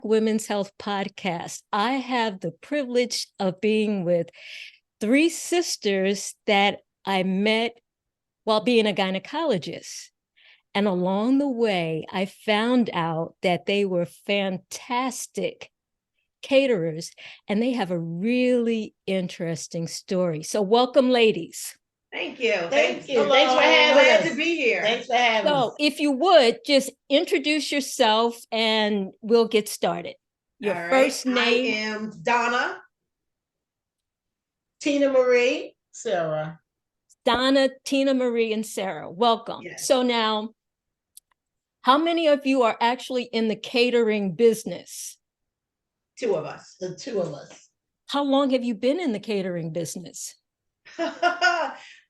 Women's Health Podcast. I have the privilege of being with three sisters that I met while being a gynecologist. And along the way, I found out that they were fantastic caterers and they have a really interesting story. So welcome, ladies. Thank you. Thank you. Hello. Thanks for having Glad us. to be here. Thanks for having us. So if you would, just introduce yourself and we'll get started. Your All right. first name. I am Donna. Tina Marie, Sarah. Donna, Tina Marie, and Sarah. Welcome. Yes. So now, how many of you are actually in the catering business? Two of us. The two of us. How long have you been in the catering business?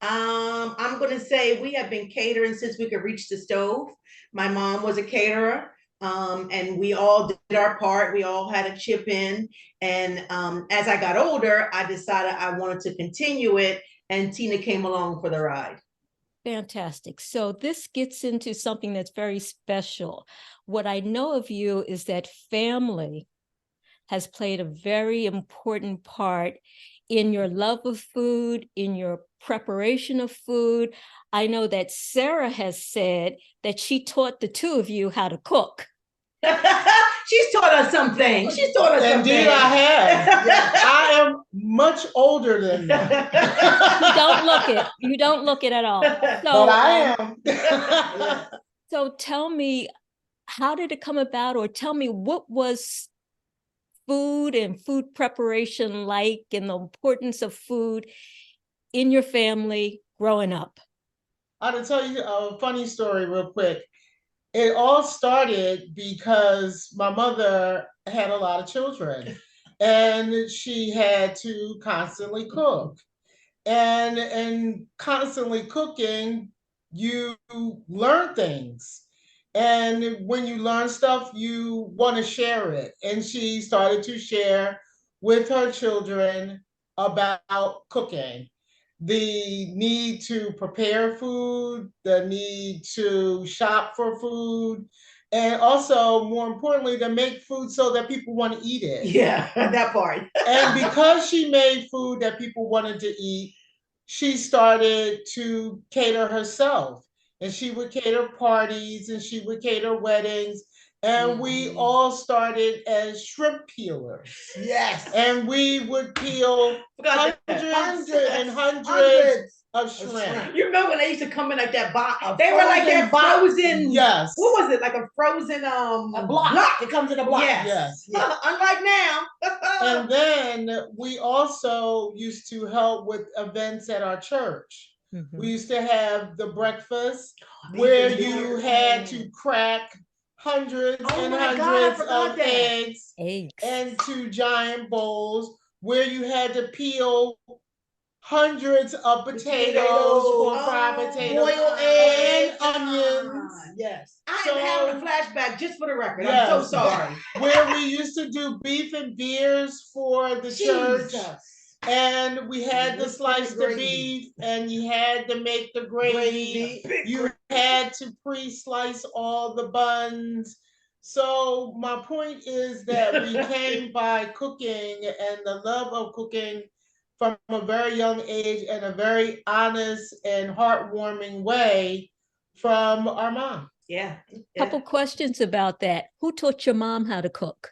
I'm going to say we have been catering since we could reach the stove. My mom was a caterer, and we all did our part. We all had a chip in. And as I got older, I decided I wanted to continue it, and Tina came along for the ride. Fantastic. So this gets into something that's very special. What I know of you is that family has played a very important part in your love of food, in your preparation of food. I know that Sarah has said that she taught the two of you how to cook. She's taught us some things. She's taught us some Indeed, things. I have. Yes, I am much older than that. You don't look it. You don't look it at all. So, But I am. So tell me, how did it come about, or tell me what was food and food preparation like, and the importance of food in your family growing up? I'll tell you a funny story real quick. It all started because my mother had a lot of children and she had to constantly cook. And constantly cooking, you learn things. And when you learn stuff, you want to share it. And she started to share with her children about cooking, the need to prepare food, the need to shop for food, and also, more importantly, to make food so that people want to eat it. Yeah, that part. And because she made food that people wanted to eat, she started to cater herself. And she would cater parties and she would cater weddings. And we all started as shrimp peelers. Yes. And we would peel hundreds and hundreds of shrimp. You remember when they used to come in like that box? They were like that frozen. Yes. What was it? Like a frozen a block. It comes in a block. Yes. Yes. Unlike now. And then we also used to help with events at our church. Mm-hmm. We used to have the breakfast where you had to crack hundreds and hundreds of eggs into giant bowls, where you had to peel hundreds of potatoes for fried potatoes, boiled eggs, and onions. Yes. I am having a flashback, just for the record. Yes. I'm so sorry. Where we used to do beef and beers for the church. And we had to slice the beef, and you had to make the gravy. You had to pre-slice all the buns. So my point is that we came by cooking and the love of cooking from a very young age, in a very honest and heartwarming way from our mom. Yeah. Couple questions about that. Who taught your mom how to cook?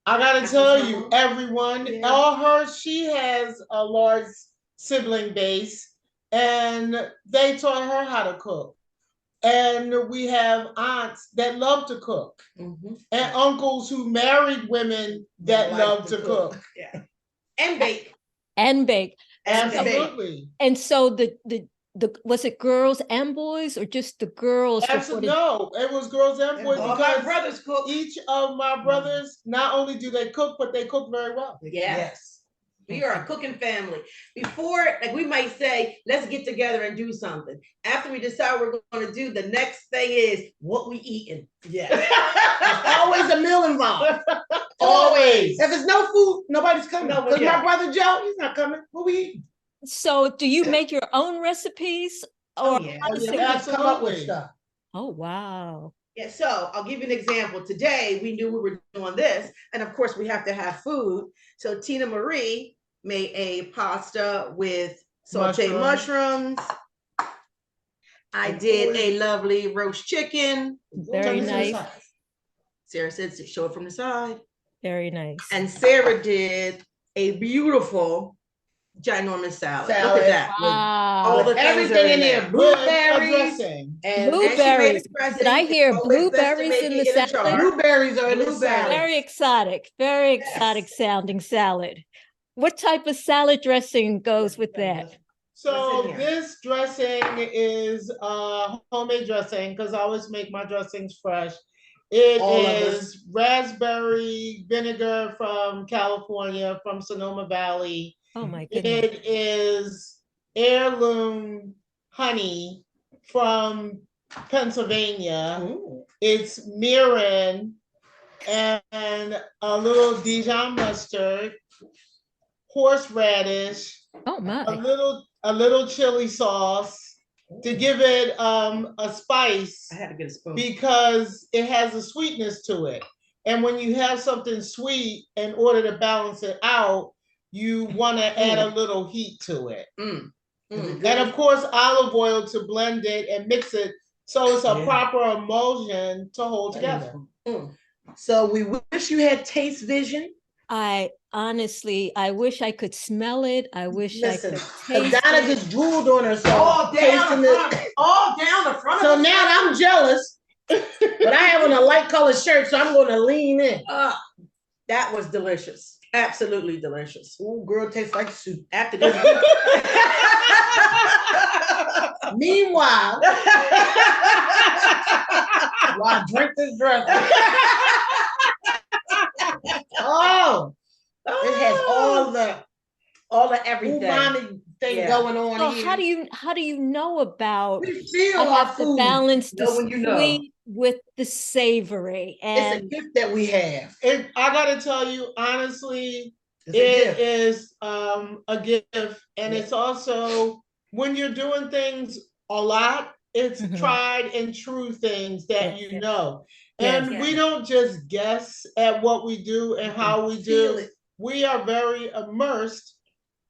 I gotta tell you, everyone, she has a large sibling base, and they taught her how to cook. And we have aunts that love to cook, and uncles who married women that love to cook. Yeah. And bake. And bake. Absolutely. And so the was it girls and boys, or just the girls? Absolutely, no, it was girls and boys, because my brothers cook. Each of my brothers, not only do they cook, but they cook very well. Yes. We are a cooking family. Before, like, we might say, let's get together and do something. After we decide what we're going to do, the next thing is what we eating. Yeah. There's always a meal involved. Always. If there's no food, nobody's coming. Because my brother Joe, he's not coming. What we eating? So do you make your own recipes? Or absolutely. Oh, wow. Yeah, so I'll give you an example. Today we knew we were doing this, and of course we have to have food. So Tina Marie made a pasta with sauteed mushrooms. I did a lovely roast chicken. Very nice. Sarah said, show it from the side. Very nice. And Sarah did a beautiful ginormous salad. Look at that. Wow. All the everything in there. Blueberries. And blueberries. And Did I hear blueberries in the salad? Blueberries are in the salad. Very exotic. Very exotic sounding salad. What type of salad dressing goes with that? So this dressing is homemade dressing because I always make my dressings fresh. It is raspberry vinegar from California, from Sonoma Valley. Oh my goodness. It is heirloom honey from Pennsylvania. Ooh. It's mirin and a little Dijon mustard, horseradish, oh my, a little chili sauce to give it a spice. I had to get a spoon because it has a sweetness to it. And when you have something sweet, in order to balance it out, you want to add a little heat to it. And of course, olive oil to blend it and mix it so it's a proper emulsion to hold together. So we wish you had taste vision. I honestly, I wish I could smell it. I wish I could taste Donna it. just drooled on herself. All down the front. So now I'm jealous, but I have on a light colored shirt, so I'm going to lean in. That was delicious. Absolutely delicious. Ooh, girl, tastes like soup. After this. Meanwhile, while I drink this dress. It has all the everything. Umami thing going on. So here. how do you know about? We feel I our have food. to balance the sweet with the savory, and it's a gift that we have. I gotta tell you honestly, it is a gift, and it's also when you're doing things a lot. It's tried and true things that you know. And we don't just guess at what we do and how we do. We are very immersed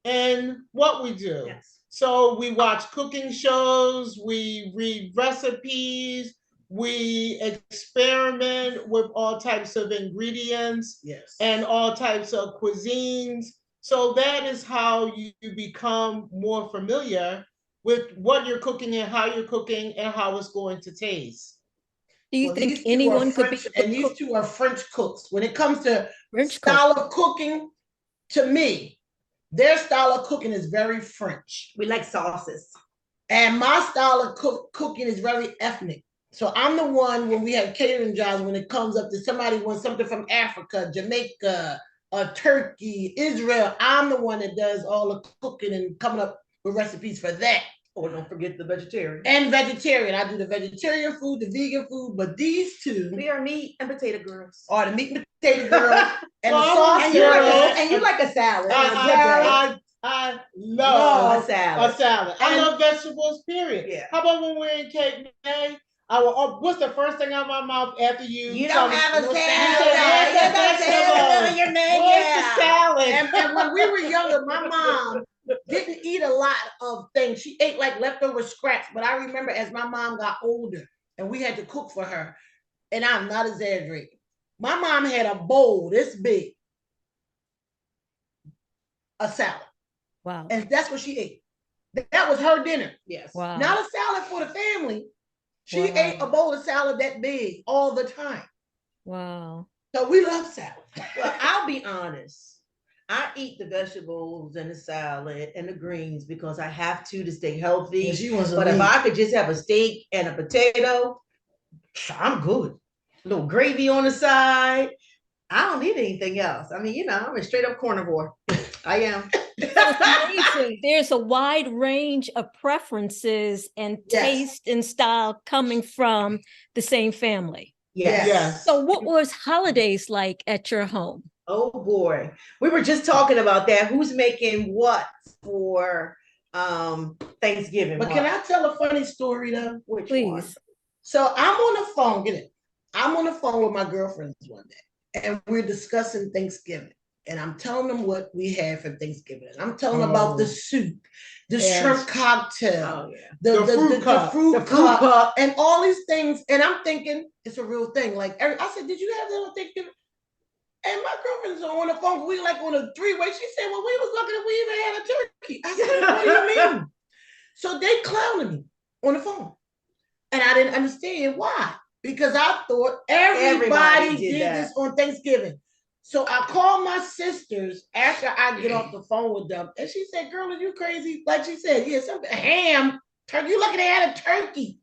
in what we do. Yes. So we watch cooking shows, we read recipes, we experiment with all types of ingredients and all types of cuisines. So that is how you become more familiar with what you're cooking and how you're cooking and how it's going to taste. Do you think anyone could be? And these two are French cooks. When it comes to style of cooking, to me, their style of cooking is very French. We like sauces. And my style of cooking is very ethnic. So I'm the one when we have catering jobs, when it comes up to somebody wants something from Africa, Jamaica, Turkey, Israel, I'm the one that does all the cooking and coming up with recipes for that. Oh, don't forget the vegetarian. And vegetarian. I do the vegetarian food, the vegan food, but these two. We are meat and potato girls. Are the meat and potato girls. And the sauce and you like a salad. I love a salad. I love vegetables, period. Yeah. How about when we're in Cape May? What's the first thing out of my mouth after you? You don't have a salad. What's the salad? And when we were younger, my mom didn't eat a lot of things. She ate like leftover scraps. But I remember as my mom got older and we had to cook for her, and I'm not exaggerating, my mom had a bowl this big, a salad. Wow. And that's what she ate. That was her dinner. Yes. Wow. Not a salad for the family. She ate a bowl of salad that big all the time. Wow. So we love salad. Well, I'll be honest. I eat the vegetables and the salad and the greens because I have to stay healthy. But if I could just have a steak and a potato, I'm good. A little gravy on the side. I don't need anything else. I mean, I'm a straight up carnivore. I am. It's amazing. There's a wide range of preferences and taste and style coming from the same family. Yes. So what was holidays like at your home? Oh boy, we were just talking about that. Who's making what for Thanksgiving? But can I tell a funny story though? Which Please. one? So I'm on the phone, get it. I'm on the phone with my girlfriends one day, and we're discussing Thanksgiving. And I'm telling them what we had for Thanksgiving. I'm telling them about the soup, the shrimp cocktail, the fruit cup, and all these things. And I'm thinking it's a real thing. Like I said, did you have that on Thanksgiving? And my girlfriend's on the phone. We like on a three-way. She said, well, we was looking if we even had a turkey. I said, what do you mean? So they clowning me on the phone. And I didn't understand why. Because I thought everybody did this on Thanksgiving. So I called my sisters after I get off the phone with them. And she said, girl, are you crazy? Like she said, yeah, something ham, turkey. You lucky they had a turkey.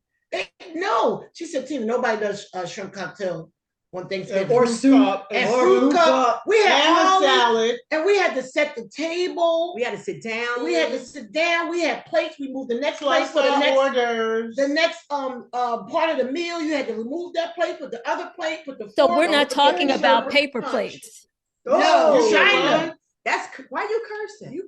No. She said, Tina, nobody does shrimp cocktail on Thanksgiving. Or soup. And fruit cup. We had all salad. And we had to set the table. We had to sit down. We had plates. We moved the next place for the next orders. The next part of the meal. You had to remove that plate, put the other plate, put the. So we're not talking about paper plates. No, China. That's why you cursing.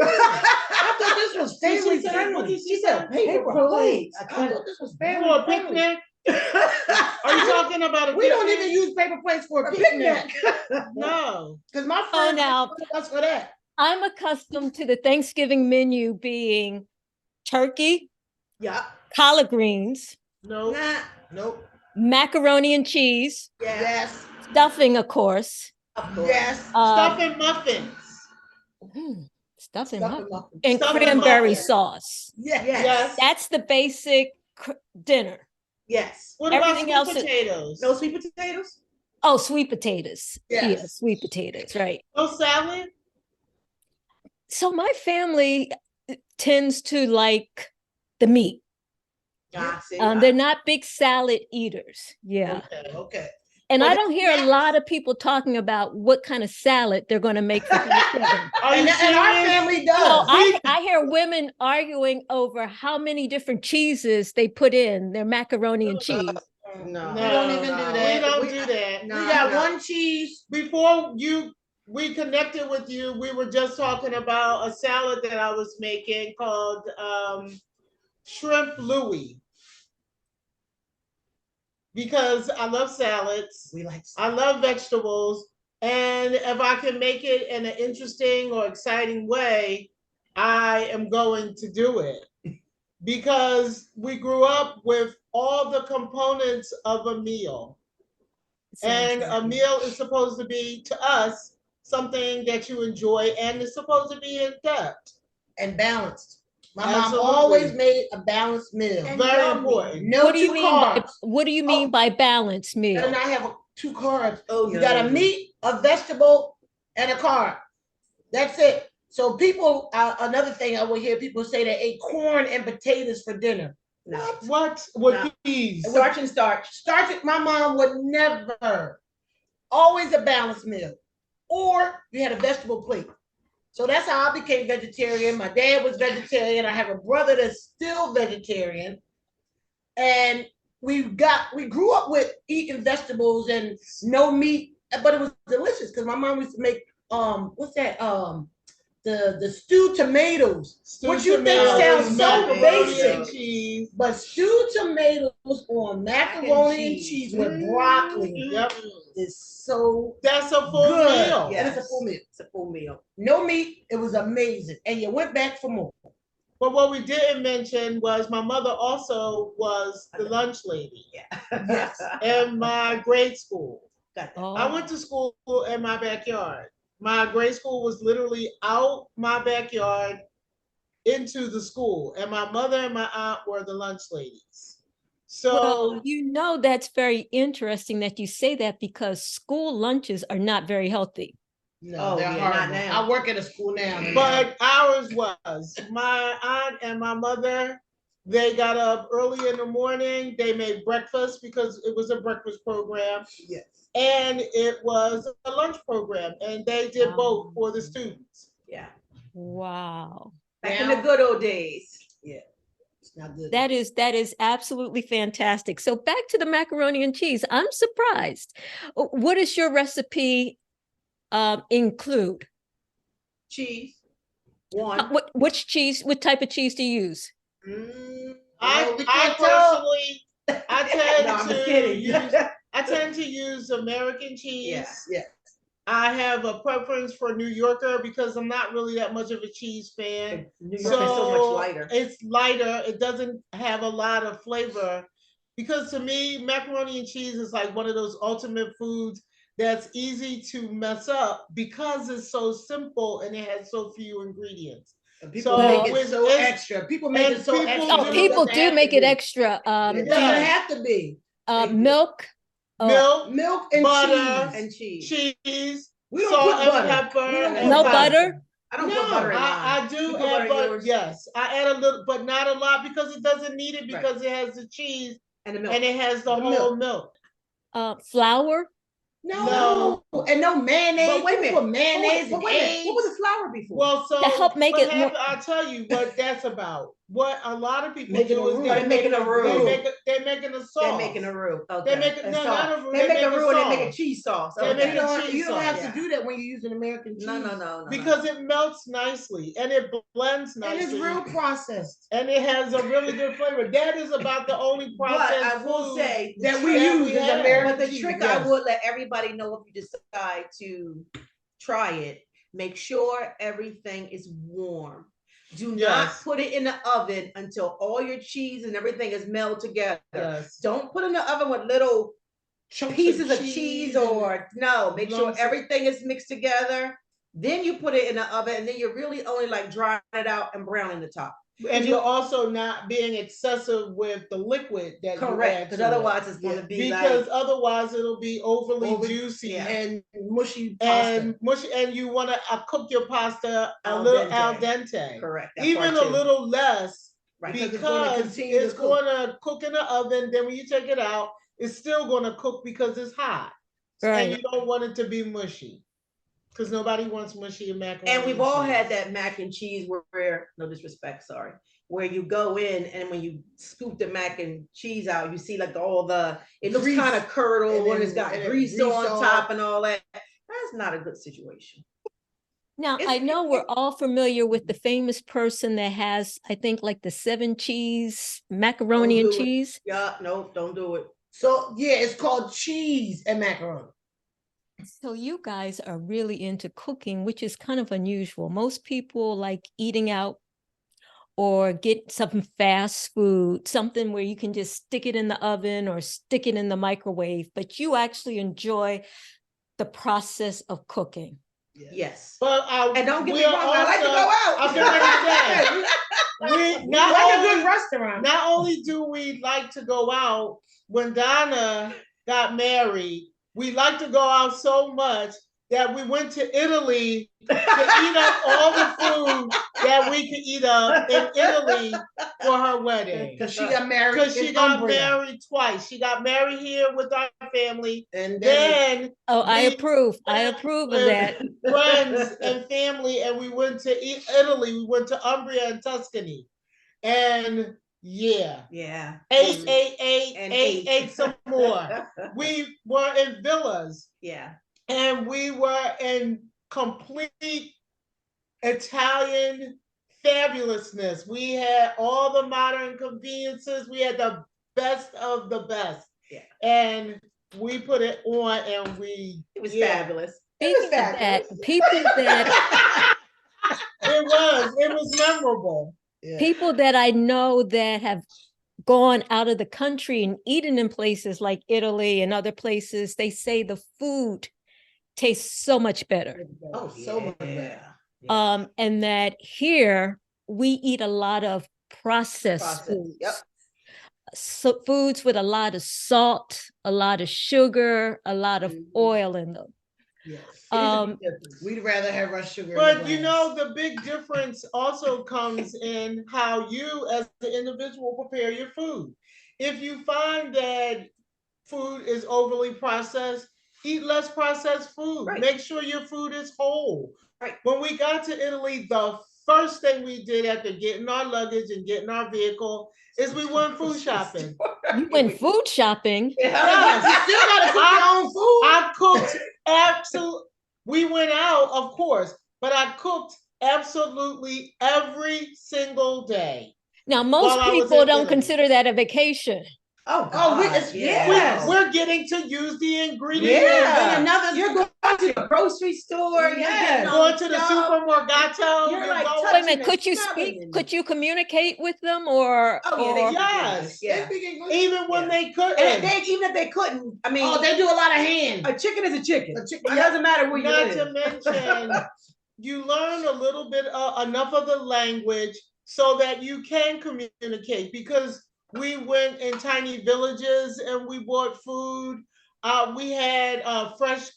I thought this was family friendly. She said paper plates. I thought this was family For a friendly. picnic? Are you talking about a We don't even use paper plates for a picnic. No. Because my friends now us for that. I'm accustomed to the Thanksgiving menu being turkey, collard greens, Nope. Nope. macaroni and cheese, Yes. stuffing, of course. Yes. Stuffing muffins. Stuffing Stuffing muffins. muffins. And Stuffing cranberry muffins. sauce. Yes. That's the basic dinner. Yes. What about Everything sweet else potatoes? No sweet potatoes? Oh, sweet potatoes. Yes. Yeah, sweet potatoes, right. No salad? So my family tends to like the meat. They're not big salad eaters. Yeah. Okay. And Well, I don't hear a lot of people talking about what kind of salad they're going to make for Thanksgiving. And our family does. So I hear women arguing over how many different cheeses they put in their macaroni and cheese. No, we don't even do that. We don't do that. We got one cheese. Before we connected with you, we were just talking about a salad that I was making called shrimp Louis. Because I love salads. I love vegetables. And if I can make it in an interesting or exciting way, I am going to do it. Because we grew up with all the components of a meal. And a meal is supposed to be, to us, something that you enjoy, and it's supposed to be in depth. And balanced. My mom always made a balanced meal. Very important. No what do you two mean carbs. what do you mean by balanced meal? And I have 2 carbs. Oh, You got a meat, a vegetable, and a carb. That's it. So people, another thing I will hear people say they ate corn and potatoes for dinner. No. What? With peas? Starch and starch. Starch. My mom would never. Always a balanced meal. Or you had a vegetable plate. So that's how I became vegetarian. My dad was vegetarian. I have a brother that's still vegetarian. And we grew up with eating vegetables and no meat, but it was delicious because my mom used to make what's that? The stewed tomatoes. Which you think sounds so basic. Cheese. But stewed tomatoes on macaroni and cheese with broccoli. Yep. Is so that's a full good. meal. Yes. It's a full meal. It's a full meal. No meat. It was amazing. And you went back for more. But what we didn't mention was my mother also was the lunch lady. Yes. In my grade school. Oh. I went to school in my backyard. My grade school was literally out my backyard into the school. And my mother and my aunt were the lunch ladies. So, well, you know, that's very interesting that you say that because school lunches are not very healthy. No, they're not now. I work at a school now. But ours was. My aunt and my mother, they got up early in the morning. They made breakfast because it was a breakfast program. Yes. And it was a lunch program. And they did both for the students. Yeah. Wow. Back in the good old days. Yeah. Not good. That is absolutely fantastic. So back to the macaroni and cheese. I'm surprised. What does your recipe include? Cheese. One. Which cheese? What type of cheese do you use? I personally, I tend No, I'm to just kidding. use I tend to use American cheese. Yeah. I have a preference for New Yorker because I'm not really that much of a cheese fan. New York is so much lighter. It's lighter. It doesn't have a lot of flavor. Because to me, macaroni and cheese is like one of those ultimate foods that's easy to mess up because it's so simple and it has so few ingredients. And people make it so extra. People make it so extra. Oh, people do make it extra. It doesn't have to be. Milk and butter cheese. We don't put butter. Pepper. No butter. I don't put butter in mine. I do add butter. Yes, I add a little, but not a lot because it doesn't need it because it has the cheese and the milk, and it has the whole milk. Flour. No, and no mayonnaise. But wait a minute. Mayonnaise and eggs. What was the flour before? Well, so to help make it more. I'll tell you what that's about. What a lot of people Making do is they're making a roux. They're making a sauce. They're making a roux. Okay. They make not a roux. They make a roux and they make a cheese sauce. They make a cheese you don't have sauce. to do that when you're using American cheese. No. Because it melts nicely and it blends nicely. And it's real processed. And it has a really good flavor. That is about the only processed I will say that we use in American. But the trick I would let everybody know if you decide to try it, make sure everything is warm. Do not put it in the oven until all your cheese and everything is melted together. Yes. Don't put it in the oven with little pieces of cheese or make sure everything is mixed together. Then you put it in the oven and then you're really only like drying it out and browning the top. And you're also not being excessive with the liquid that correct, because otherwise it's going to be otherwise it'll be overly juicy and mushy pasta. And you want to cook your pasta a little al dente. Correct. Even a little less because it's going to cook in the oven. Then when you take it out, it's still going to cook because it's hot. And you don't want it to be mushy. Because nobody wants mushy macaroni. And we've all had that mac and cheese where, no disrespect, sorry, where you go in and when you scoop the mac and cheese out, you see like it looks kind of curdled and it's got grease on top and all that. That's not a good situation. Now, I know we're all familiar with the famous person that has, I think, like the 7 cheese macaroni and cheese. Yeah, no, don't do it. So, it's called cheese and macaroni. So you guys are really into cooking, which is kind of unusual. Most people like eating out or get some fast food, something where you can just stick it in the oven or stick it in the microwave, but you actually enjoy the process of cooking. Yes. But and don't get me wrong, I like to go out. We like a good restaurant. Not only do we like to go out, when Donna got married, we like to go out so much that we went to Italy to eat up all the food that we could eat up in Italy for her wedding. Because she got married. Married twice. She got married here with our family, and then I approve of that. Friends and family, and we went to Italy. We went to Umbria and Tuscany, and ate some more. We were in villas. Yeah. And we were in complete Italian fabulousness. We had all the modern conveniences. We had the best of the best. Yeah. And we put it on and it was fabulous. It was memorable. Yeah. People that I know that have gone out of the country and eaten in places like Italy and other places, they say the food tastes so much better. Oh, so much better. And that here we eat a lot of processed foods. Yep. So foods with a lot of salt, a lot of sugar, a lot of oil in them. Yes. We'd rather have our sugar. But the big difference also comes in how you as the individual prepare your food. If you find that food is overly processed, eat less processed food. Right. Make sure your food is whole. Right. When we got to Italy, the first thing we did after getting our luggage and getting our vehicle is we went food shopping. You went food shopping? Yes. You still gotta cook your own food. I cooked absolutely. We went out, of course, but I cooked absolutely every single day. Now, most people don't consider that a vacation. Oh, Oh, God. yes. We're getting to use the ingredients. Yeah. And another, You're going to the grocery store. You're Yes. getting all Going the to the stuff. supermercato. You're like going- Wait a minute, touching could you and smelling speak? and- Could you communicate with them or? Oh, yeah, they or- speak Yes. English. Yeah. They speak English. even when Yeah. they couldn't. And even if they couldn't, I mean, Oh, they do a lot of hand. a chicken is a chicken. A chicken, It yeah. doesn't matter where you Not live. to mention, you learn a little bit enough of the language so that you can communicate, because we went in tiny villages and we bought food. We had fresh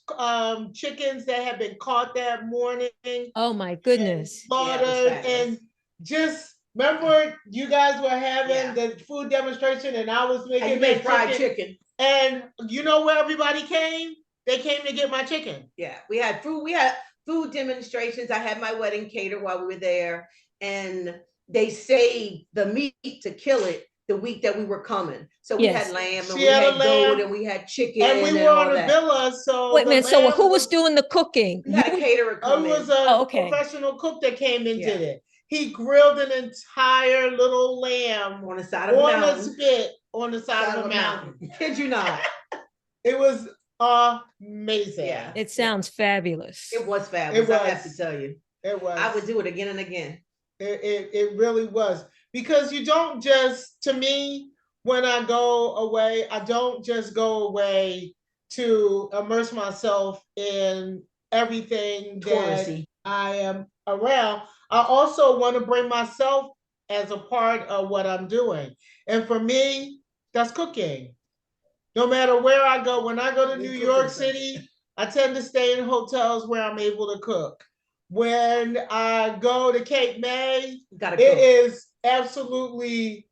chickens that had been caught that morning, Oh my goodness. Yeah, it was slaughtered, fabulous. and just remember you guys were having Yeah. the food demonstration and I was making And you that made fried chicken. And you know where everybody came? They came to get my chicken. Yeah, we had food. We had food demonstrations. I had my wedding catered while we were there, and they saved the meat to kill it the week that we were coming. So we Yes. had lamb, and She we had had a lamb, goat, and we had chicken, And we were all on a that. villa, so Wait a minute, so lamb who was doing the cooking? We had a You? caterer It come was in. a Oh, okay. professional cook that came and Yeah. did it. He grilled an entire little lamb On the side of the on a mountain. spit on the side of a mountain. Kid you not. It was amazing. Yeah. It sounds fabulous. It was fabulous. It I have to was. tell you. It was. I would do it again and again. It really was. Because you don't just, to me, when I go away, I don't just go away to immerse myself in everything that Touristy. I am around. I also want to bring myself as a part of what I'm doing. And for me, that's cooking. No matter where I go, when I go to We New cook York in something. City, I tend to stay in hotels where I'm able to cook. When I go to Cape May, You gotta it cook. is absolutely,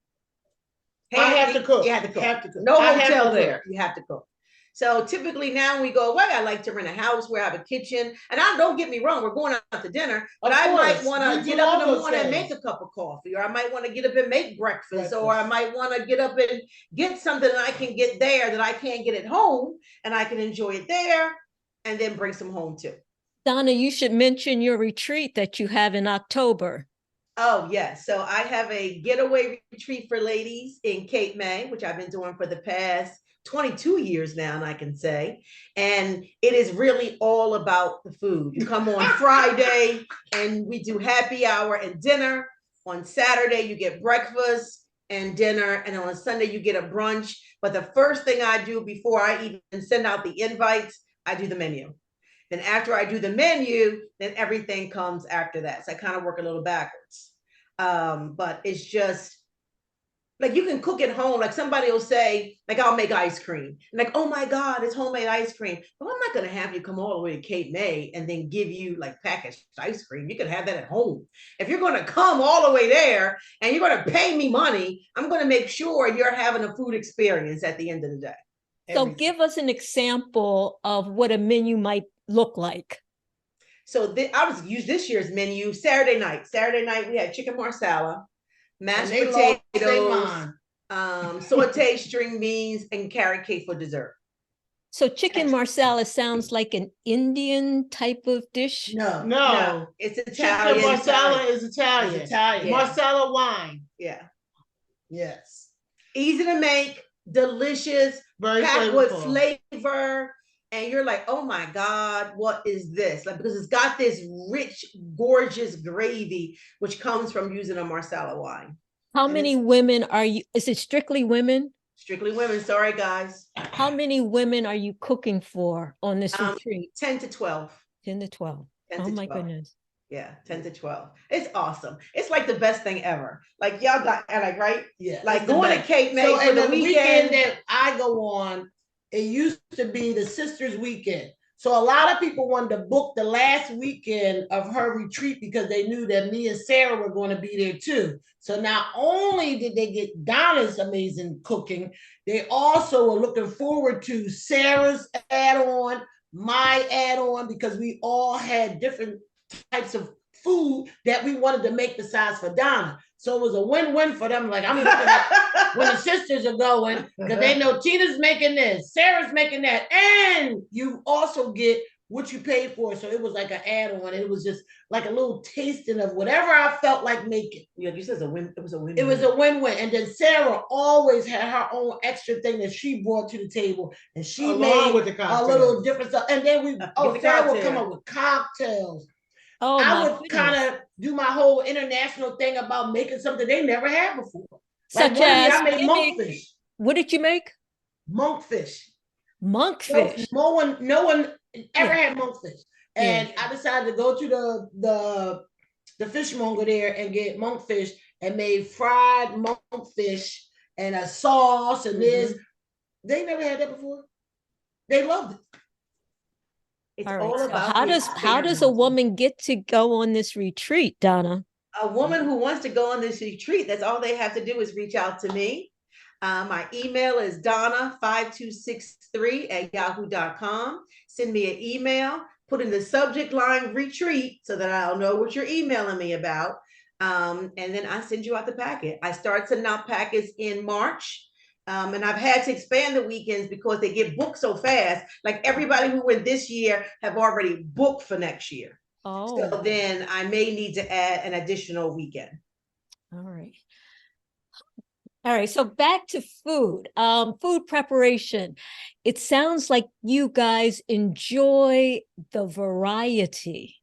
I have to cook. You have to cook. Have to cook. No I have to hotel cook. there. You have to cook. So typically now when we go away, I like to rent a house where I have a kitchen. And I don't get me wrong, we're going out to dinner, but Of I might course, want we to do get up in all the those morning and things. make a cup of coffee, or I might want to get up and make breakfast, or I Breakfast. might want to get up and get something that I can get there that I can't get at home, and I can enjoy it there, and then bring some home too. Donna, you should mention your retreat that you have in October. Oh, yes. So I have a getaway retreat for ladies in Cape May, which I've been doing for the past 22 years now, and I can say. And it is really all about the food. You come on Friday and we do happy hour and dinner. On Saturday, you get breakfast and dinner. And on a Sunday, you get a brunch. But the first thing I do before I even send out the invites, I do the menu. Then after I do the menu, then everything comes after that. So I kind of work a little backwards. But it's just like you can cook at home. Like somebody will say, like, I'll make ice cream. And like, oh my God, it's homemade ice cream. Well, I'm not going to have you come all the way to Cape May and then give you like packaged ice cream. You can have that at home. If you're going to come all the way there and you're going to pay me money, I'm going to make sure you're having a food experience at the end of the day. So Everything. give us an example of what a menu might look like. So I was use this year's menu. Saturday night. Saturday night we had chicken marsala, mashed potatoes, sauteed string beans, and carrot cake for dessert. So chicken marsala sounds like an Indian type of dish. No, it's chicken Italian. marsala is Italian. It's Italian. Yeah. Marsala wine. Yeah, Yes. easy to make, delicious, Very packed with flavorful. flavor. And you're like, oh my God, what is this? Like, because it's got this rich, gorgeous gravy, which comes from using a marsala wine. How And many it's- women are you? Is it strictly women? Strictly women. Sorry, guys. How many women are you cooking for on this retreat? 10 to 12. 10 to 12. 10 Oh to my 12. goodness. Yeah, 10 to 12. It's awesome. It's like the best thing ever. Like y'all got like, right? Yeah. Like it's the going to best. Cape May So, for and the weekend. that I go on, it used to be the sisters' weekend. So a lot of people wanted to book the last weekend of her retreat because they knew that me and Sarah were going to be there too. So not only did they get Donna's amazing cooking, they also were looking forward to Sarah's add-on, my add-on, because we all had different types of food that we wanted to make besides for Donna. So it was a win-win for them. Like, I'm looking at when the sisters are going, because they know Tina's making this, Sarah's making that, and you also get what you paid for. So it was like an add-on. It was just like a little tasting of whatever I felt like making. Yeah, you said it was a win. It was a win. It was a win-win. And then Sarah always had her own extra thing that she brought to the table, and she Along made with the a little different stuff. And then Sarah would come up with cocktails. Oh, I my would kind of do my whole international thing about making something they never had before. Such like one as, year I made monkfish. What did you make? Monkfish. Monkfish. No one ever had monkfish. And I decided to go to the fishmonger there and get monkfish, and made fried monkfish and a sauce and this. They never had that before. They loved it. It's all right. all So about how does a woman get to go on this retreat, Donna? A woman who wants to go on this retreat, that's all they have to do is reach out to me. My email is donna5263@yahoo.com. Send me an email, put in the subject line retreat so that I'll know what you're emailing me about. And then I send you out the packet. I start sending out packets in March. And I've had to expand the weekends because they get booked so fast. Like everybody who went this year have already booked for next year. Oh. So then I may need to add an additional weekend. All right. All right. So back to food. Food preparation. It sounds like you guys enjoy the variety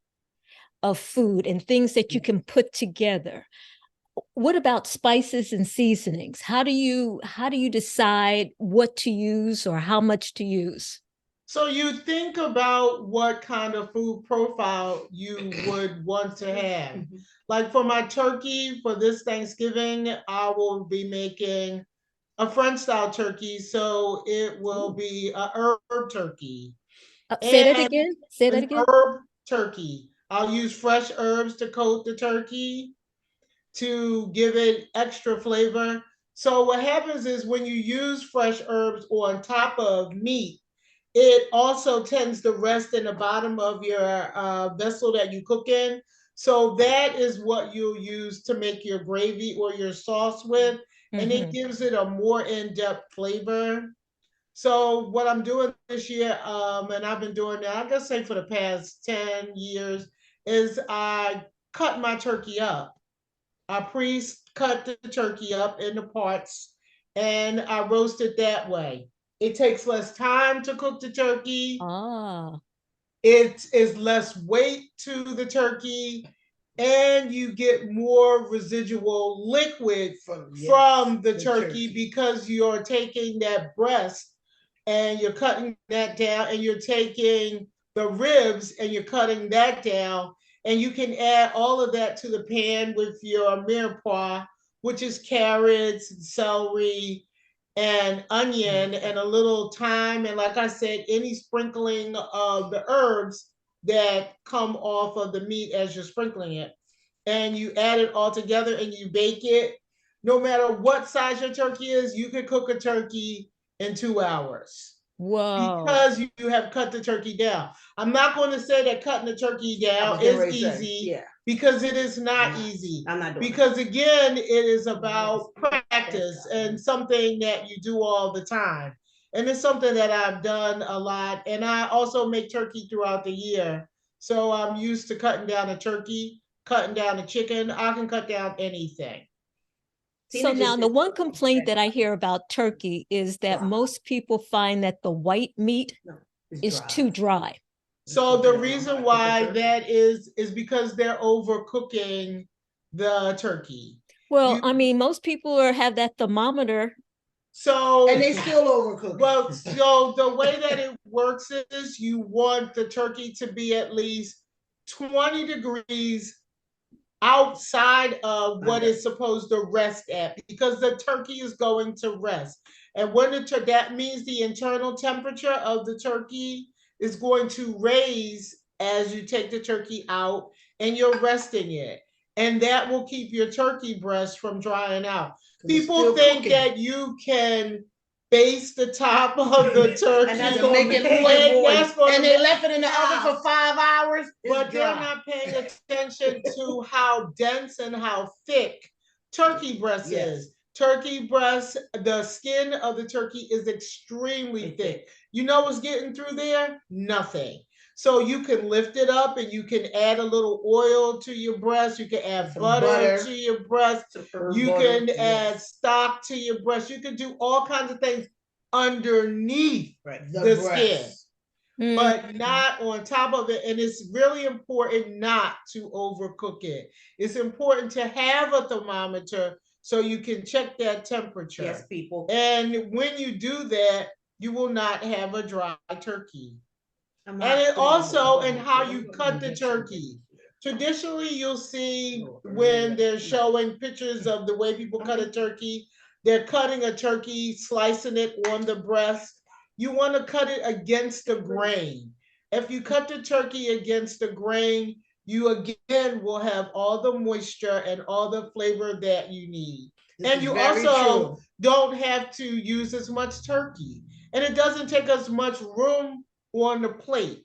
of food and things that you can put together. What about spices and seasonings? How do you decide what to use or how much to use? So you think about what kind of food profile you would want to have. Like for my turkey for this Thanksgiving, I will be making a French style turkey. So it will be a herb turkey. Say that again. Say that again. Herb turkey. I'll use fresh herbs to coat the turkey to give it extra flavor. So what happens is when you use fresh herbs on top of meat, it also tends to rest in the bottom of your vessel that you cook in. So that is what you'll use to make your gravy or your sauce with. And it gives it a more in-depth flavor. So what I'm doing this year, and I've been doing that, I guess say for the past 10 years, is I cut my turkey up. I pre-cut the turkey up into parts and I roast it that way. It takes less time to cook the turkey. It is less weight to the turkey, and you get more residual liquid from the turkey because you're taking that breast and you're cutting that down, and you're taking the ribs and you're cutting that down. And you can add all of that to the pan with your mirepoix, which is carrots, celery, and onion, and a little thyme. And like I said, any sprinkling of the herbs that come off of the meat as you're sprinkling it. And you add it all together and you bake it. No matter what size your turkey is, you can cook a turkey in 2 hours. Whoa. Because you have cut the turkey down. I'm not going to say that cutting the turkey down is easy, because it is not easy. I'm not doing because again, it is about practice and something that you do all the time. And it's something that I've done a lot. And I also make turkey throughout the year. So I'm used to cutting down a turkey, cutting down a chicken. I can cut down anything. So now the one complaint that I hear about turkey is that most people find that the white meat is too dry. So the reason why that is because they're overcooking the turkey. Well, I mean, most people have that thermometer. So and they still overcook. Well, so the way that it works is you want the turkey to be at least 20 degrees outside of what it's supposed to rest at, because the turkey is going to rest. And when that means the internal temperature of the turkey is going to raise as you take the turkey out and you're resting it. And that will keep your turkey breast from drying out. People think that you can base the top of the turkey and that's make it and they left it in the oven for 5 hours. But they're not paying attention to how dense and how thick turkey breast is. Turkey breast, the skin of the turkey is extremely thick. You know what's getting through there? Nothing. So you can lift it up and you can add a little oil to your breast. You can add butter to your breast. You can add stock to your breast. You can do all kinds of things underneath the skin, but not on top of it. And it's really important not to overcook it. It's important to have a thermometer so you can check that temperature. Yes, people. And when you do that, you will not have a dry turkey. And it also in how you cut the turkey. Traditionally, you'll see when they're showing pictures of the way people cut a turkey, they're cutting a turkey, slicing it on the breast. You want to cut it against the grain. If you cut the turkey against the grain, you again will have all the moisture and all the flavor that you need. And you also don't have to use as much turkey. And it doesn't take as much room on the plate.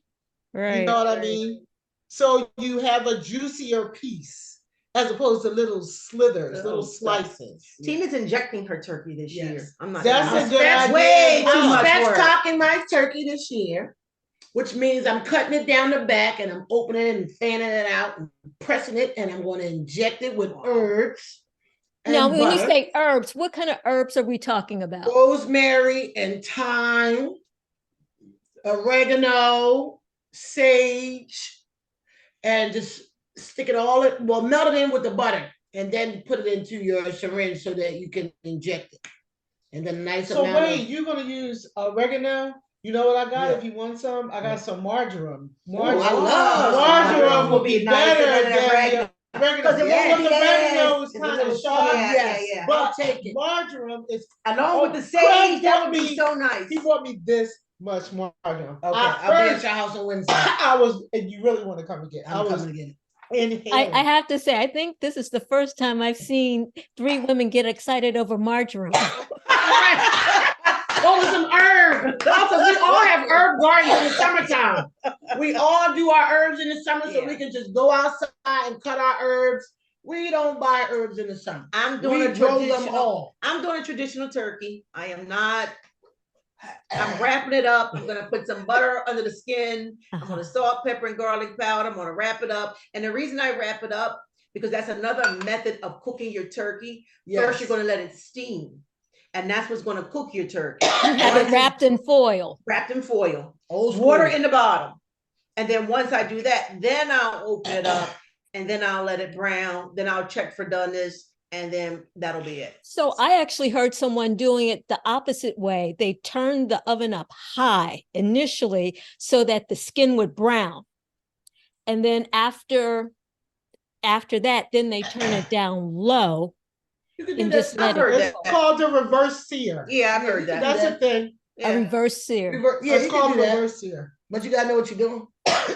Right. You know what I mean? So you have a juicier piece as opposed to little slithers, little slices. Tina's injecting her turkey this year. I'm not. That's a good idea. Way too much work. Cocking my turkey this year, which means I'm cutting it down the back and I'm opening it and fanning it out and pressing it, and I'm going to inject it with herbs. Now, when you say herbs, what kind of herbs are we talking about? Rosemary and thyme, oregano, sage, and just stick it all in, melt it in with the butter, and then put it into your syringe so that you can inject it. And then So wait, you're gonna use oregano? You know what I got? If you want some, I got some marjoram. Marjoram. I love marjoram. Will be better than oregano. Because the oregano is kind of sharp. Yeah. But marjoram is along with the sage. That would be so nice. He bought me this much marjoram. Okay, I'll be at your house on Wednesday. And you really want to come again? I'm coming again. I have to say, I think this is the first time I've seen 3 women get excited over marjoram. Over some herbs. Also, we all have herb gardens in the summertime. We all do our herbs in the summer, so we can just go outside and cut our herbs. We don't buy herbs in the summer. I'm doing a traditional turkey. I am not. I'm wrapping it up. I'm gonna put some butter under the skin. I'm gonna salt, pepper, and garlic powder. I'm gonna wrap it up. And the reason I wrap it up, because that's another method of cooking your turkey. Yes. First, you're gonna let it steam. And that's what's going to cook your turkey. You have it wrapped in foil. Wrapped in foil. Water in the bottom. And then once I do that, then I'll open it up and then I'll let it brown. Then I'll check for doneness and then that'll be it. So I actually heard someone doing it the opposite way. They turned the oven up high initially so that the skin would brown. And then after that, then they turn it down low. And just let it's called the reverse sear. Yeah, I've heard that. That's a thing. A reverse sear. It's called reverse sear. But you gotta know what you're doing.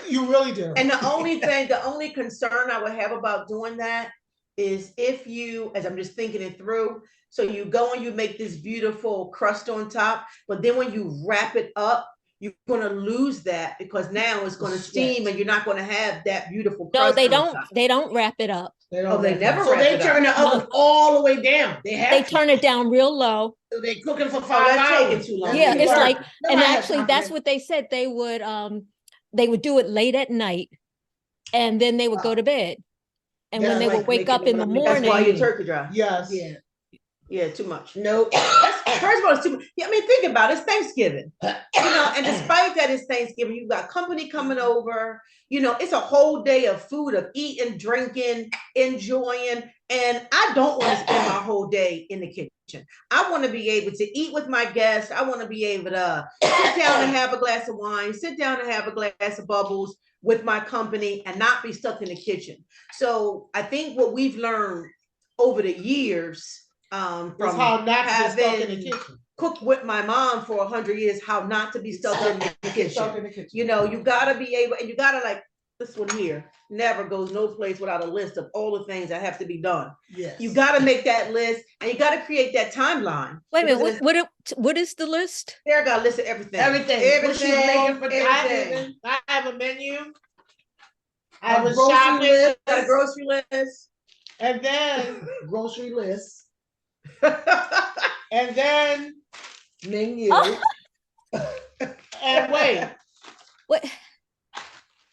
You really do. And the only concern I would have about doing that is if you, as I'm just thinking it through, so you go and you make this beautiful crust on top, but then when you wrap it up, you're going to lose that because now it's going to steam and you're not going to have that beautiful crust. No, they don't. They don't wrap it up. They never. So they turn the oven all the way down. They turn it down real low. So they cooking for 5 hours. Too long. Yeah, it's like, and actually, that's what they said. They would do it late at night, and then they would go to bed. And when they would wake up in the morning, that's why your turkey dry. Yes. Yeah, too much. No. First of all, it's too much. Yeah, I mean, think about it. It's Thanksgiving. And despite that it's Thanksgiving, you've got company coming over. It's a whole day of food, of eating, drinking, enjoying. And I don't want to spend my whole day in the kitchen. I want to be able to eat with my guests. I want to be able to sit down and have a glass of wine, sit down and have a glass of bubbles with my company and not be stuck in the kitchen. So I think what we've learned over the years, from how not to be stuck in the kitchen. Cooked with my mom for 100 years, how not to be stuck in the kitchen. You gotta be able, and you gotta, like this one here, never goes no place without a list of all the things that have to be done. Yes. You gotta make that list and you gotta create that timeline. Wait a minute, what is the list? There, I got a list of everything. Everything. I have a menu. I have a shopping list. Got a grocery list. And then grocery list. And then menu. And wait. What?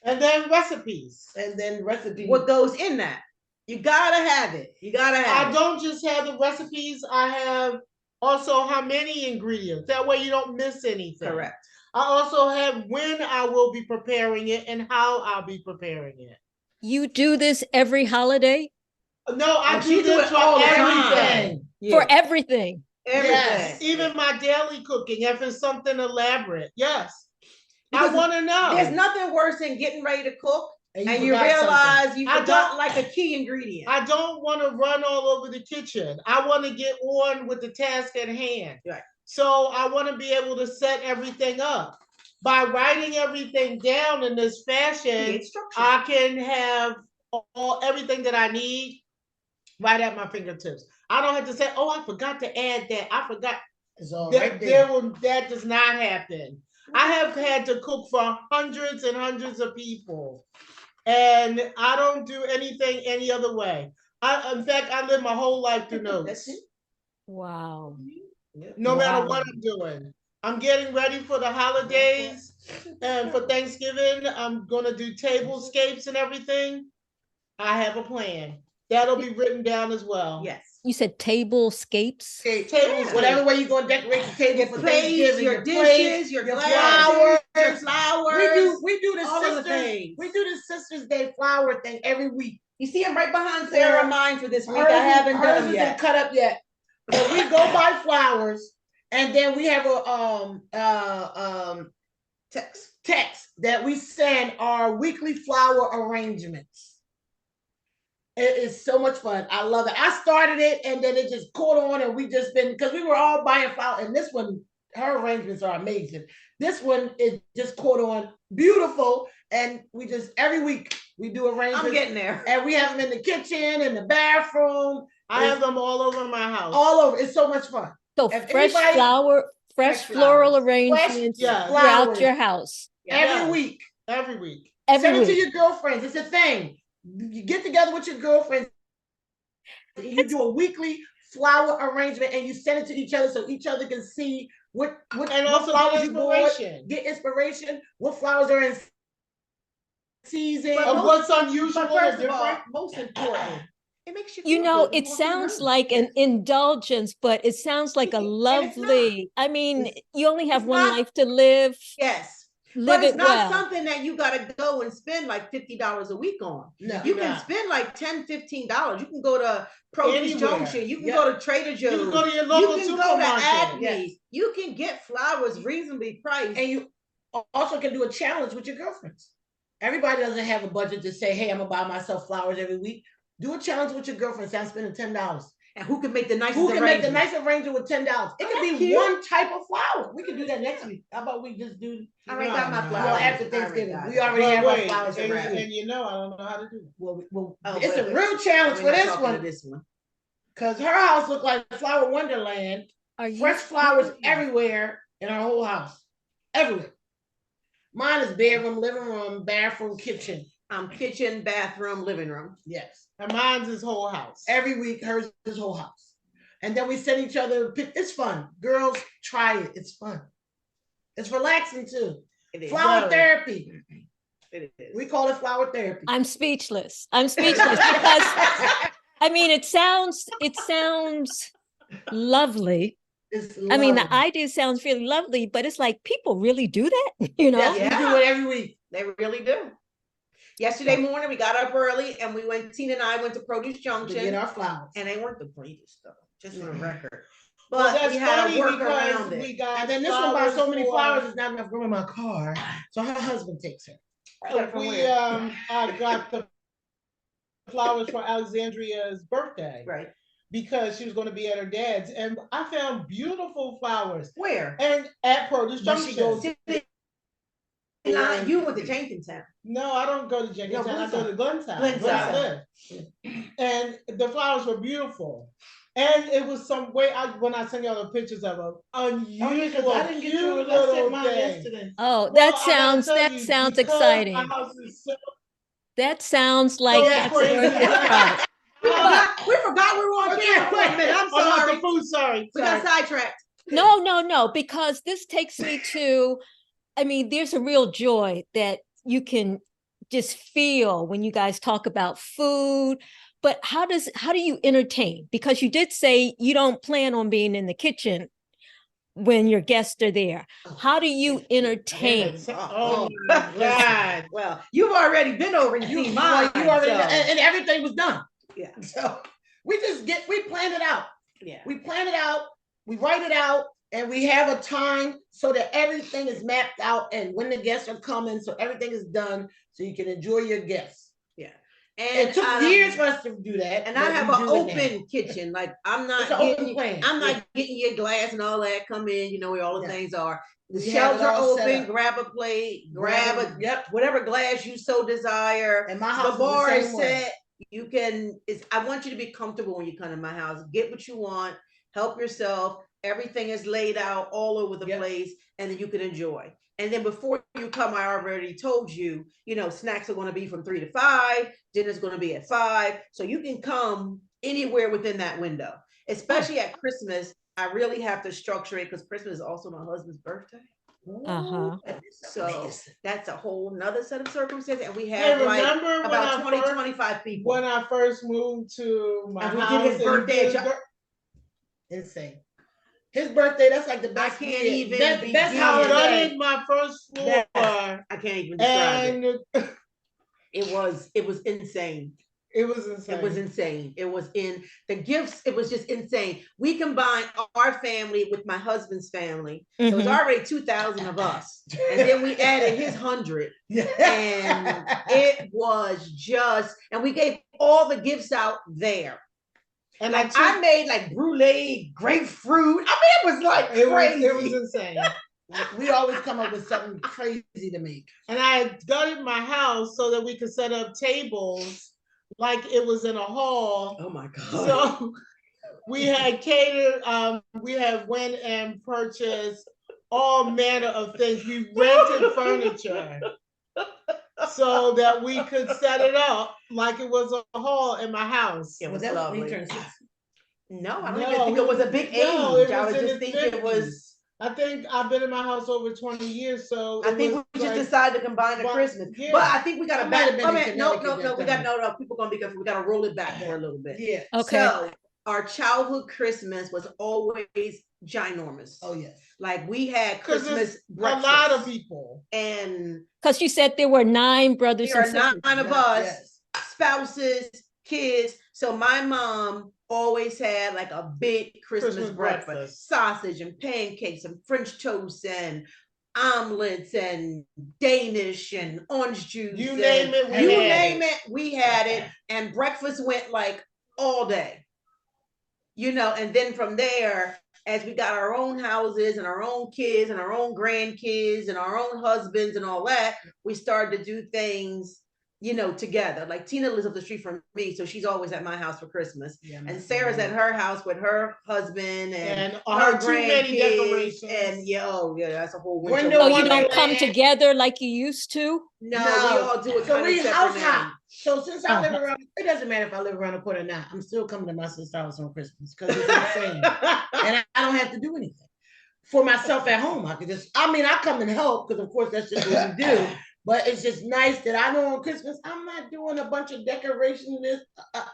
And then recipes. And then recipes. What goes in that? You gotta have it. You gotta have I it. don't just have the recipes, I have also how many ingredients. That way you don't miss anything. Correct. I also have when I will be preparing it and how I'll be preparing it. You do this every holiday? No, I she do this it for all the everything. time. For everything. Everything. Yes, even my daily cooking, if it's something elaborate. Yes. Because I want to know. There's nothing worse than getting ready to cook and you forgot realize something. you I forgot don't- like a key ingredient. I don't want to run all over the kitchen. I want to get on with the task at hand. Right. So I want to be able to set everything up. By writing everything down in this fashion, Create structure. I can have everything that I need right at my fingertips. I don't have to say, "Oh, I forgot to add that. I forgot." It's all That, right there. that does not happen. I have had to cook for hundreds and hundreds of people, and I don't do anything any other way. In fact, I live my whole life through notes. That's it. Wow. No matter Wow. what I'm doing. I'm getting ready for the holidays and for Thanksgiving. I'm gonna do tablescapes and everything. I have a plan. That'll be written down as well. Yes. You said tablescapes? Okay, Tablescapes. whatever way you're gonna decorate the table Your for plates, Thanksgiving, your dishes, plates, your your glasses, your flowers. flowers. We do the all of the sisters. things. We do the Sisters Day flower thing every week. You see, I'm right behind Sarah mine for this week. Hers I haven't hers done isn't yet. cut up yet. But we go buy flowers, and then we have a text that we send our weekly flower arrangements. It is so much fun. I love it. I started it, and then it just caught on, and we just been because we were all buying flowers, and this one, her arrangements are amazing. This one is just caught on, beautiful, and we just every week we do arrangements. I'm getting there. And we have them in the kitchen, in the bathroom. I have them all over my house. All over. It's so much fun. So If fresh anybody- fresh flowers. floral arrangements yes. throughout flowers. your house. Every week. Every week. Every Send it to week. your girlfriends. It's a thing. You get together with your girlfriends. You do a weekly flower arrangement, and you send it to each other so each other can see what And also flowers get you bought. inspiration. Get inspiration. What flowers are in season? But Of what's unusual But or first of all, different. most important, it makes you You feel know, good. You it walk in the sounds room. like an indulgence, but it sounds like a And it's lovely, I mean, you only have it's one not- life to live. Yes. Live But it's it not well. something that you gotta go and spend like $50 a week on. No, You can not. spend like $10, $15. You can go to Produce Anywhere. Junction. You can Yeah. go to Trader Joe's. You can go to your You local can go to supermarket. Acme. Yes. You can get flowers reasonably priced. And you also can do a challenge with your girlfriends. Everybody doesn't have a budget to say, hey, I'm gonna buy myself flowers every week. Do a challenge with your girlfriends. I'm spending $10. And who can make the nicest Who can make the arrangement? nice arrangement with $10? It Oh, could that's be cute. one type of flower. We can do that next week. How about we just do? I already got my Well, flowers. after I already Thanksgiving, got we it. already But have our wait, flowers and, around. and you know I don't know how to do it. Well, Oh, it's a wait. real challenge We're for not this talking to one This one. because her house looked like Flower Wonderland. Are you Fresh flowers everywhere in our whole house, everywhere. Mine is bedroom, living room, bathroom, kitchen. Kitchen, bathroom, living room. Yes, And mine's his whole house. every week hers is whole house, and then we send each other. It's fun, girls. Try it. It's fun. It's relaxing too. It is. Flower Very. therapy. It is. We call it flower therapy. I'm speechless. I'm speechless because I mean it sounds lovely. It's I mean the lovely. idea sounds really lovely, but it's like people really do that, you know? Yes, Yeah. we do it every week. They really do. Yesterday morning, we got up early and we went, Tina and I went to Produce To Junction, get our flowers. and they weren't the greatest though, just for the record. Well, But that's we had funny to work because around we it. got And then this one buys so many for- flowers, it's not enough room in my car. So her husband takes her. We I got the flowers for Alexandria's birthday Right. because she was going to be at her dad's, and I found beautiful flowers. Where? And at Produce But she Junction. goes- You went to Jenkintown. No, I don't go to Jenkintown. I go to Glenntown. Glenntown. Where I live. And the flowers were beautiful. And it was some way when I send y'all the pictures of them, unusual, I didn't get cute yours. I little sent mine thing. yesterday. Oh, Well, that I gotta tell sounds you, because exciting. my house is so That sounds like Yeah, that's a birthday product. We forgot we were on camera for a minute. I'm Oh, not sorry. the food, sorry. We got sidetracked. No, because this takes me to, I mean, there's a real joy that you can just feel when you guys talk about food? But how do you entertain? Because you did say you don't plan on being in the kitchen when your guests are there. How do you entertain? Oh my God. Well, you've already been over and seen mine. You already so. and everything was done. Yeah. So we plan it out. Yeah. We plan it out, we write it out, and we have a time so that everything is mapped out and when the guests are coming, so everything is done so you can enjoy your guests. Yeah. And it took years for us to do that. And I have an open kitchen. Like I'm not getting your glass and all that. Come in, you know where all the things are. The shelves are open. Grab a plate, grab whatever glass you so desire. And my house, the bar is set. You can. I want you to be comfortable when you come to my house. Get what you want. Help yourself. Everything is laid out all over the place, and then you can enjoy. And then before you come, I already told you, snacks are going to be from 3 to 5. Dinner's going to be at 5. So you can come anywhere within that window, especially at Christmas. I really have to structure it because Christmas is also my husband's birthday. So that's a whole nother set of circumstances. And we have about 25 people. When I first moved to my house. We did his birthday. Insane. His birthday, that's like the best. I can't even. That's how I did my first floor. I can't even describe it. It was insane. It was insane. It was insane. It was in the gifts. It was just insane. We combined our family with my husband's family. So it was already 2,000 of us. And then we added his 100. And it was just, and we gave all the gifts out there. And I made like brulee, grapefruit. I mean, it was like crazy. It was insane. We always come up with something crazy to make. And I gutted my house so that we could set up tables like it was in a hall. Oh my God. So we had catered, we had went and purchased all manner of things. We rented furniture so that we could set it up like it was a hall in my house. It was lovely. No, I don't even No, think it was a big age. I was just thinking it was. I think I've been in my house over 20 years, so I think we just decided to combine the Christmas. Yeah. But I think we got to back. No, we got no. People gonna be careful. We got to roll it back for a little bit. Yeah. Okay. So our childhood Christmas was always ginormous. Oh yes. Like we had Christmas breakfast. A lot of people. And because you said there were 9 brothers and sisters. There are 9 of us, spouses, kids. So my mom always had like a big Christmas breakfast, sausage and pancakes and French toast and omelets and Danish and orange juice. You name it, we had it. And breakfast went like all day, and then from there, as we got our own houses and our own kids and our own grandkids and our own husbands and all that, we started to do things together. Like Tina lives up the street from me, so she's always at my house for Christmas. Yeah, and Sarah's at her house with her husband and her too many decorations. And that's a whole winter. So you don't come together like you used to? No, we all do it. So we house hop. So since I live around, it doesn't matter if I live around the corner or not. I'm still coming to my sister's house on Christmas because it's insane, and I don't have to do anything for myself at home. I come and help because of course that's just what we do. But it's just nice that I know on Christmas, I'm not doing a bunch of decoration.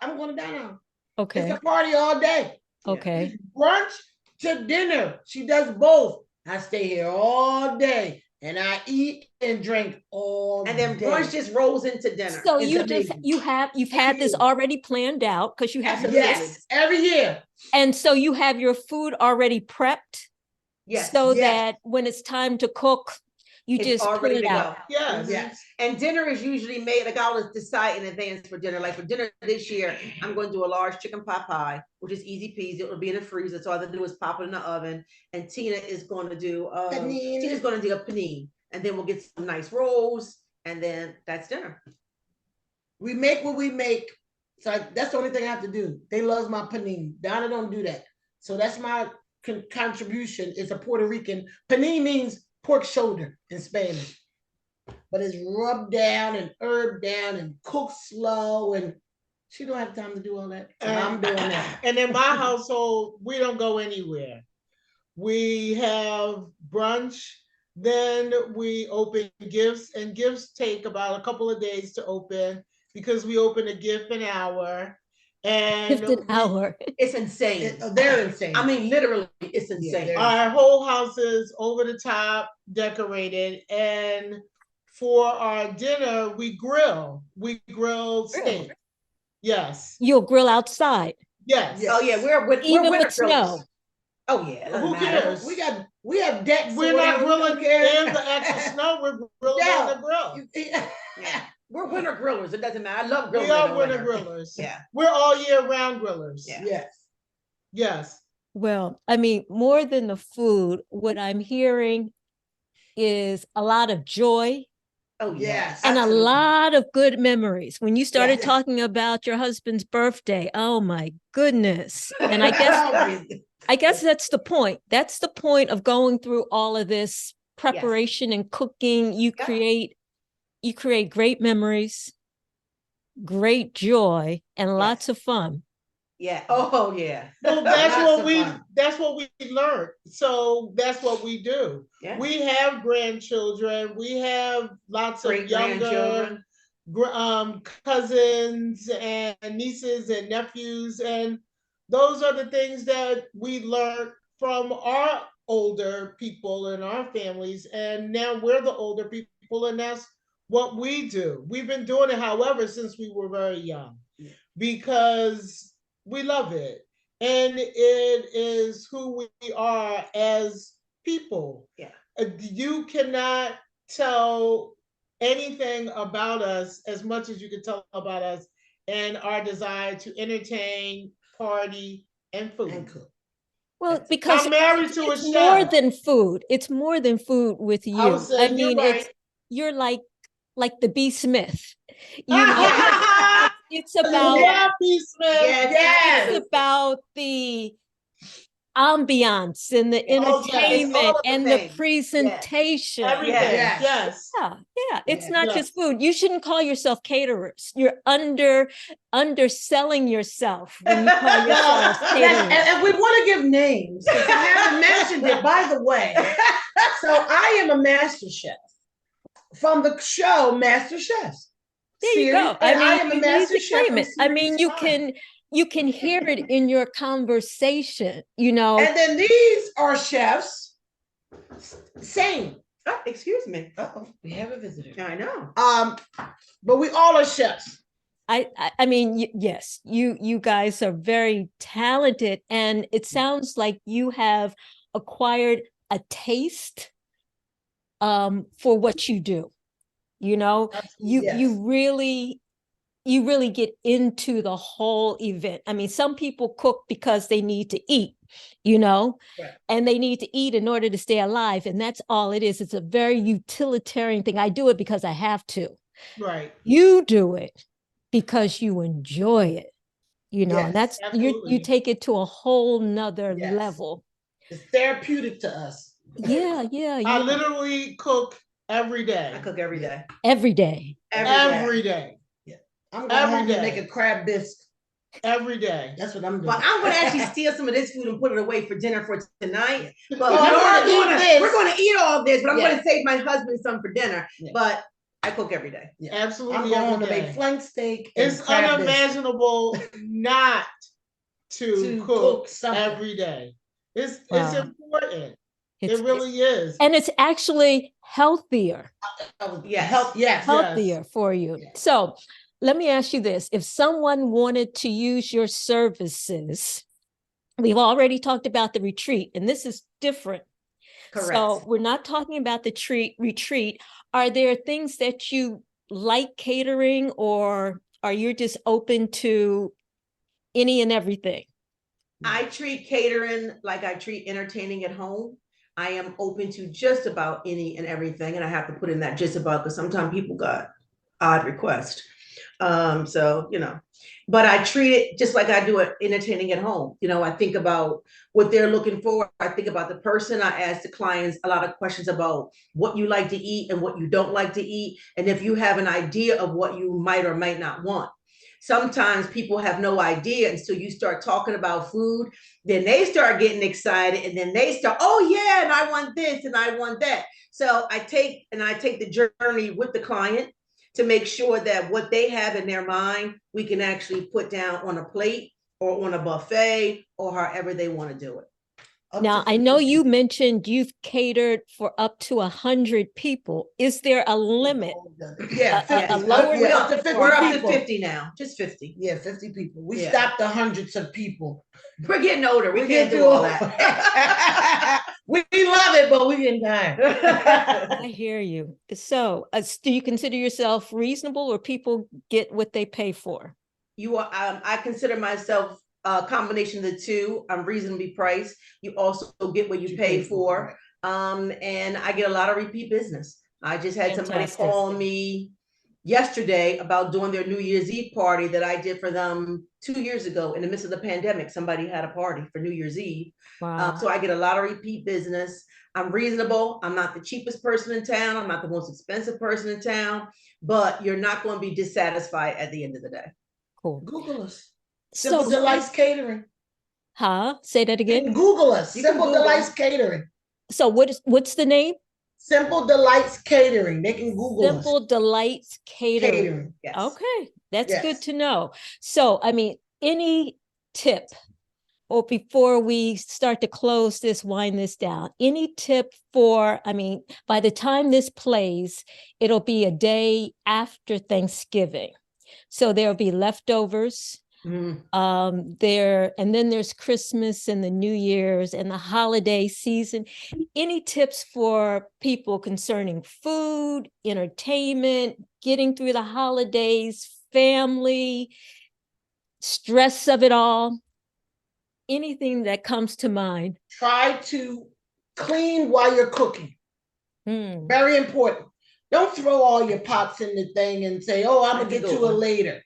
I'm going to dine out. Okay. It's a party all day. Okay. Brunch to dinner. She does both. I stay here all day and I eat and drink all day. And then brunch just rolls into dinner. So you've had this already planned out because you have the Yes, every year. And so you have your food already prepped. Yes. So that when it's time to cook, you just put it out. Yes. And dinner is usually made, like I always decide in advance for dinner. Like for dinner this year, I'm going to do a large chicken pot pie, which is easy peasy. It will be in the freezer. So all I have to do is pop it in the oven. And Tina is going to do a panini. And then we'll get some nice rolls. And then that's dinner. We make what we make. So that's the only thing I have to do. They love my panini. Donna don't do that. So that's my contribution. It's a Puerto Rican. Panini means pork shoulder in Spanish, but it's rubbed down and herbed down and cooked slow, and she don't have time to do all that. So I'm doing that. And in my household, we don't go anywhere. We have brunch, Then we open gifts, and gifts take about a couple of days to open because we open a gift an hour. And Just an hour. It's insane. They're insane. I mean, literally, it's insane. Our whole house is over the top decorated, and for our dinner, we grill. We grill steak. Yes. You'll grill outside. Yes. Oh yeah, we're Even winter with snow. grillers. Oh yeah, Who cares? We have decks. We're not grilling in the actual snow. We're grilling on the grill. Yeah. We're winter grillers. It doesn't matter. I love grilling. We are winter grillers. Yeah. We're all year round grillers. Yeah. Yes. Yes. Well, I mean, more than the food, what I'm hearing is a lot of joy. Oh yes. And absolutely. a lot of good memories. When you started Yes. talking about your husband's birthday, oh my goodness. And I guess that's the point. That's the point of going through all of this preparation and cooking. You create great memories, great joy, and lots of fun. Yeah. Oh yeah. Well, that's what we learned. So that's what we do. Yeah. We have grandchildren. We have lots of younger cousins and nieces and nephews, and those are the things that we learned from our older people in our families, and now we're the older people, and that's what we do. We've been doing it, however, since we were very young, because we love it, and it is who we are as people. Yeah. You cannot tell anything about us as much as you can tell about us and our desire to entertain, party, and food. And cook. Well, because I'm married to a it's chef. more than food. It's more than food with you. I mean, you're right. you're like the B. Smith. You know, it's about B. Smith. Yes. it's about the ambiance and the entertainment and the presentation. Everything. Yes. Yeah. It's not just food. You shouldn't call yourself caterers. You're underselling yourself when you call yourself caterers. And we want to give names because I haven't mentioned it, by the way. So I am a master chef from the show Master Chefs. There you go. I mean, I am a master chef. I mean, you can hear it in your conversation, you know. And then these are chefs. Same. Oh, excuse me. Uh-oh, we have a visitor. I know. But we all are chefs. I mean, yes, you guys are very talented, and it sounds like you have acquired a taste for what you do. You know, you really get into the whole event. I mean, some people cook because they need to eat, you know, and they need to eat in order to stay alive. And that's all it is. It's a very utilitarian thing. I do it because I have to. Right. You do it because you enjoy it, you know, and that's, you take it to a whole nother level. It's therapeutic to us. Yeah. I literally cook every day. I cook every day. Every day. Every day. I'm going to make a crab biscuit. Every day. That's what I'm doing. But I'm going to actually steal some of this food and put it away for dinner for tonight. But we're going to eat all this, but I'm going to save my husband some for dinner. Yeah. But I cook every day. Yeah. Absolutely. I'm going to make flank steak. It's unimaginable not to cook every day. It's important. It really is. And it's actually healthier. Healthier for you. Yes. So let me ask you this. If someone wanted to use your services, we've already talked about the retreat, and this is different. Correct. So we're not talking about the retreat. Are there things that you like catering, or are you just open to any and everything? I treat catering like I treat entertaining at home. I am open to just about any and everything. And I have to put in that just about because sometimes people got odd requests. So, you know, but I treat it just like I do it entertaining at home. You know, I think about what they're looking for. I think about the person. I ask the clients a lot of questions about what you like to eat and what you don't like to eat. And if you have an idea of what you might or might not want. sometimes people have no idea until you start talking about food. Then they start getting excited, and then they start, oh yeah, and I want this and I want that. So I take the journey with the client to make sure that what they have in their mind, we can actually put down on a plate or on a buffet or however they want to do it. Now, I know you mentioned you've catered for up to 100 people. Is there a limit? Yeah, 50. We're up to 50 50 now, just 50. Yeah, 50 people. We stopped the hundreds of people. We're getting older. We can't do all that. We love it, but we getting tired. I hear you. So, do you consider yourself reasonable, or people get what they pay for? You are. I consider myself a combination of the two. I'm reasonably priced. You also get what you pay for. And I get a lot of repeat business. I just had somebody call me yesterday about doing their New Year's Eve party that I did for them 2 years ago in the midst of the pandemic. Somebody had a party for New Year's Eve. Wow. So I get a lot of repeat business. I'm reasonable. I'm not the cheapest person in town. I'm not the most expensive person in town, but you're not going to be dissatisfied at the end of the day. Cool. Google us. Simple Delights Catering. Huh? Say that again. Google us. Simple Delights Catering. So what's the name? Simple Delights Catering. They can Google us. Simple Delights Catering. Yes. Okay, that's good to know. So, I mean, any tip, or before we start to close this, wind this down, any tip for, I mean, by the time this plays, it'll be a day after Thanksgiving. So there'll be leftovers. And then there's Christmas and the New Year's and the holiday season. Any tips for people concerning food, entertainment, getting through the holidays, family, stress of it all? Anything that comes to mind? Try to clean while you're cooking. Very important. Don't throw all your pots in the thing and say, oh, I'm gonna get to it later.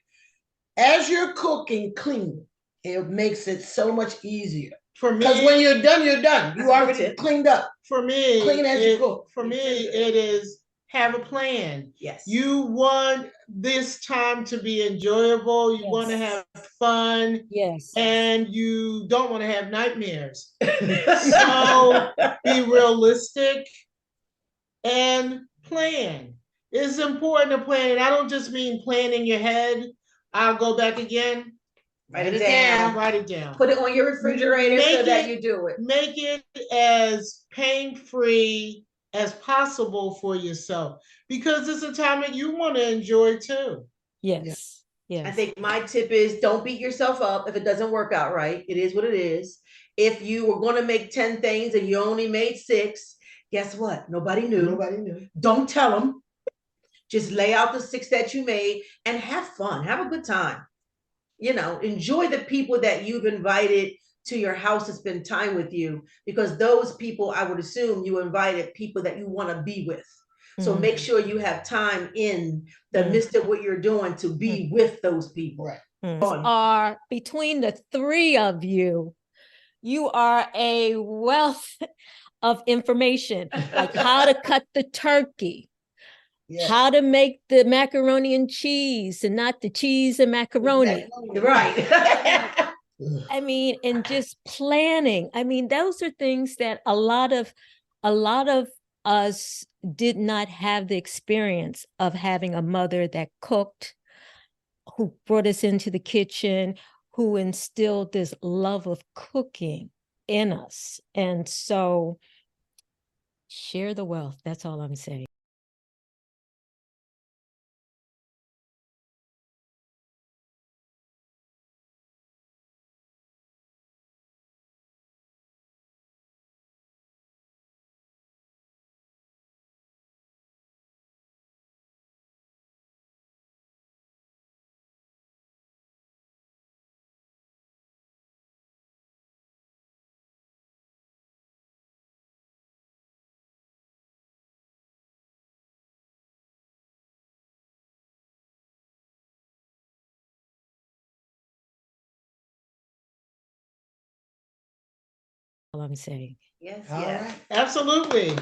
As you're cooking, clean. It makes it so much easier. For me, because when you're done, you're done. You already cleaned up. For me, clean as you cook. For me, it is have a plan. Yes. You want this time to be enjoyable. You want to have fun. Yes. And you don't want to have nightmares. So be realistic and plan. It's important to plan. I don't just mean plan in your head. I'll go back again. Write it down. Write it down. Put it on your refrigerator so that you do it. Make it as pain-free as possible for yourself, because it's a time that you want to enjoy too. Yes. I think my tip is don't beat yourself up if it doesn't work out right. It is what it is. If you were going to make 10 things and you only made 6, guess what? Nobody knew. Don't tell them. Just lay out the 6 that you made and have fun. Have a good time. You know, enjoy the people that you've invited to your house to spend time with you, because those people, I would assume you invited people that you want to be with. So make sure you have time in the midst of what you're doing to be with those people. Are between the 3 of you, you are a wealth of information, like how to cut the turkey, how to make the macaroni and cheese and not the cheese and macaroni. Right. I mean, and just planning. I mean, those are things that a lot of us did not have the experience of having a mother that cooked, who brought us into the kitchen, who instilled this love of cooking in us. And so share the wealth. That's all I'm saying. All I'm saying. Yes, All yes. right. Absolutely.